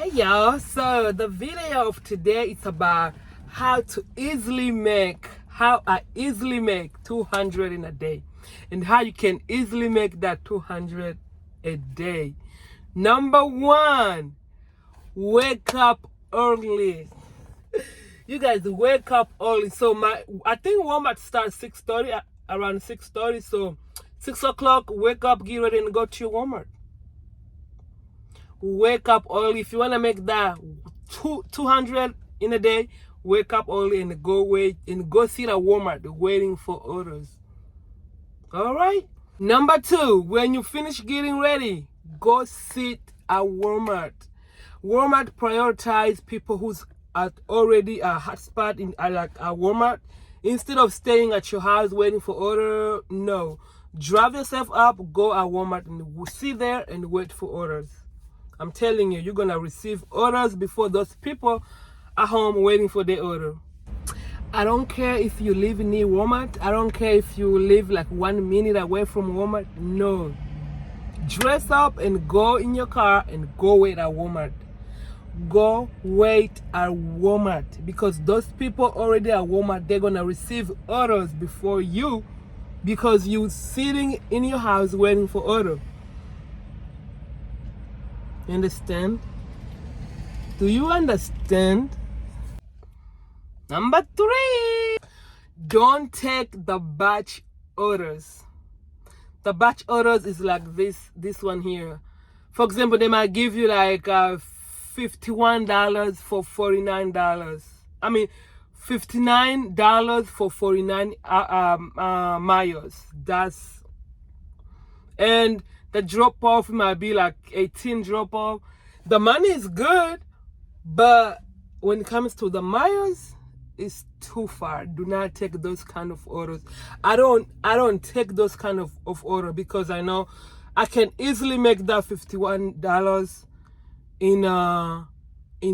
Hey y'all, so the video of today is about how I easily make 200 in a day and how you can easily make that 200 a day. Number one, wake up early. You guys wake up early. So I think Walmart starts 6:30, around 6:30. So 6 o'clock, wake up, get ready and go to your Walmart. Wake up early. If you want to make that 200 in a day, wake up early and go sit at Walmart waiting for orders. All right. Number two, when you finish getting ready, go sit at Walmart. Walmart prioritize people who's already a hotspot at Walmart. Instead of staying at your house waiting for order, no. Drive yourself up, go at Walmart and sit there and wait for orders. I'm telling you, you're gonna receive orders before those people are home waiting for their order. I don't care if you live near Walmart. I don't care if you live like 1 minute away from Walmart. No. Dress up and go in your car and go wait at Walmart. Go wait at Walmart because those people already at Walmart, they're gonna receive orders before you because you sitting in your house waiting for order. You understand? Do you understand? Number three, don't take the batch orders. The batch orders is like this one here. For example, they might give you like $51 for $49. I mean, $59 for 49 miles. And the drop off might be like 18 drop off. The money is good, but when it comes to the miles, it's too far. Do not take those kind of orders. I don't take those kind of order because I know I can easily make that $51 in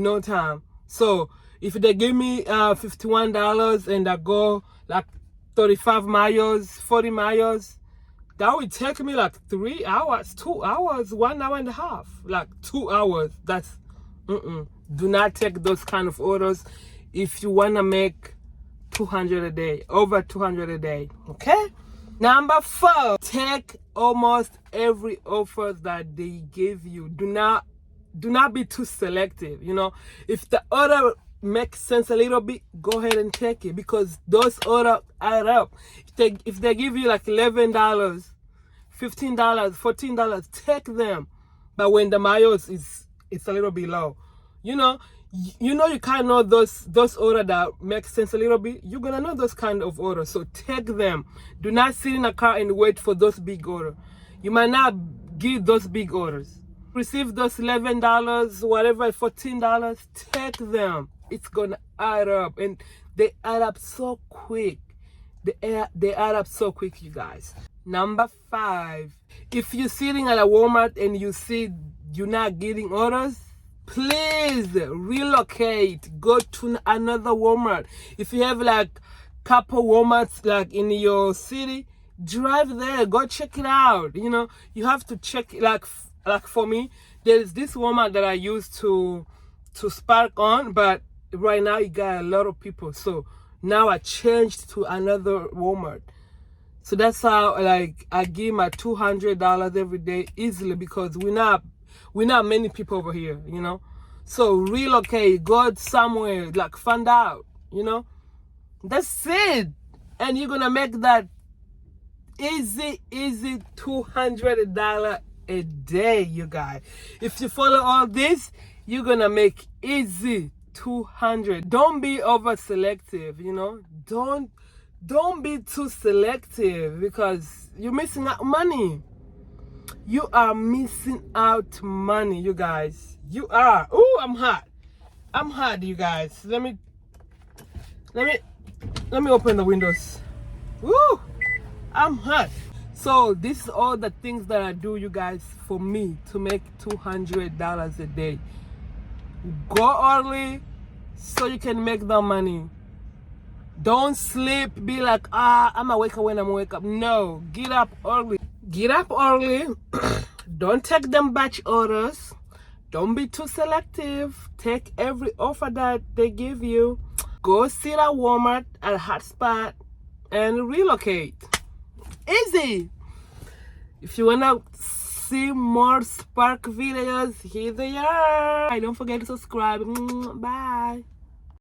no time. So if they give me $51 and I go like 35 miles, 40 miles, that would take me like 3 hours, 2 hours, 1 hour and a half, like 2 hours. That's, do not take those kind of orders if you want to make 200 a day, over 200 a day, okay? Number four, take almost every offer that they give you. Do not be too selective, you know? If the order makes sense a little bit, go ahead and take it because those orders add up. If they give you like $11, $15, $14, take them. But when the miles it's a little bit low, you know you can't know those orders that make sense a little bit. You're gonna know those kind of orders, so take them. Do not sit in a car and wait for those big orders. You might not get those big orders. Receive those $11, whatever, $14, take them. It's gonna add up, and they add up so quick. They add up so quick, you guys. Number five, if you're sitting at a Walmart and you see you're not getting orders, please relocate. Go to another Walmart. If you have like couple Walmarts like in your city, drive there. Go check it out. You know, you have to check it. Like for me, there's this Walmart that I used to spark on, but right now it got a lot of people. So now I changed to another Walmart. So that's how like I give my $200 every day easily because we're not many people over here, you know. So relocate, go somewhere, like find out, you know. That's it, and you're gonna make that easy $200 a day, you guys. If you follow all this, you're gonna make easy 200. Don't be over selective, you know. Don't be too selective because you're missing out money. You are missing out money, you guys. You are. Oh, I'm hot, you guys. Let me open the windows. Woo! I'm hot. So this is all the things that I do, you guys, for me to make $200 a day. Go early so you can make the money. Don't sleep, be like, I'm gonna wake up when I'm wake up. No, get up early. Get up early. Don't take them batch orders. Don't be too selective. Take every offer that they give you. Go sit at Walmart at a hot spot and relocate. Easy. If you wanna see more Spark videos, here they are. Don't forget to subscribe. Bye.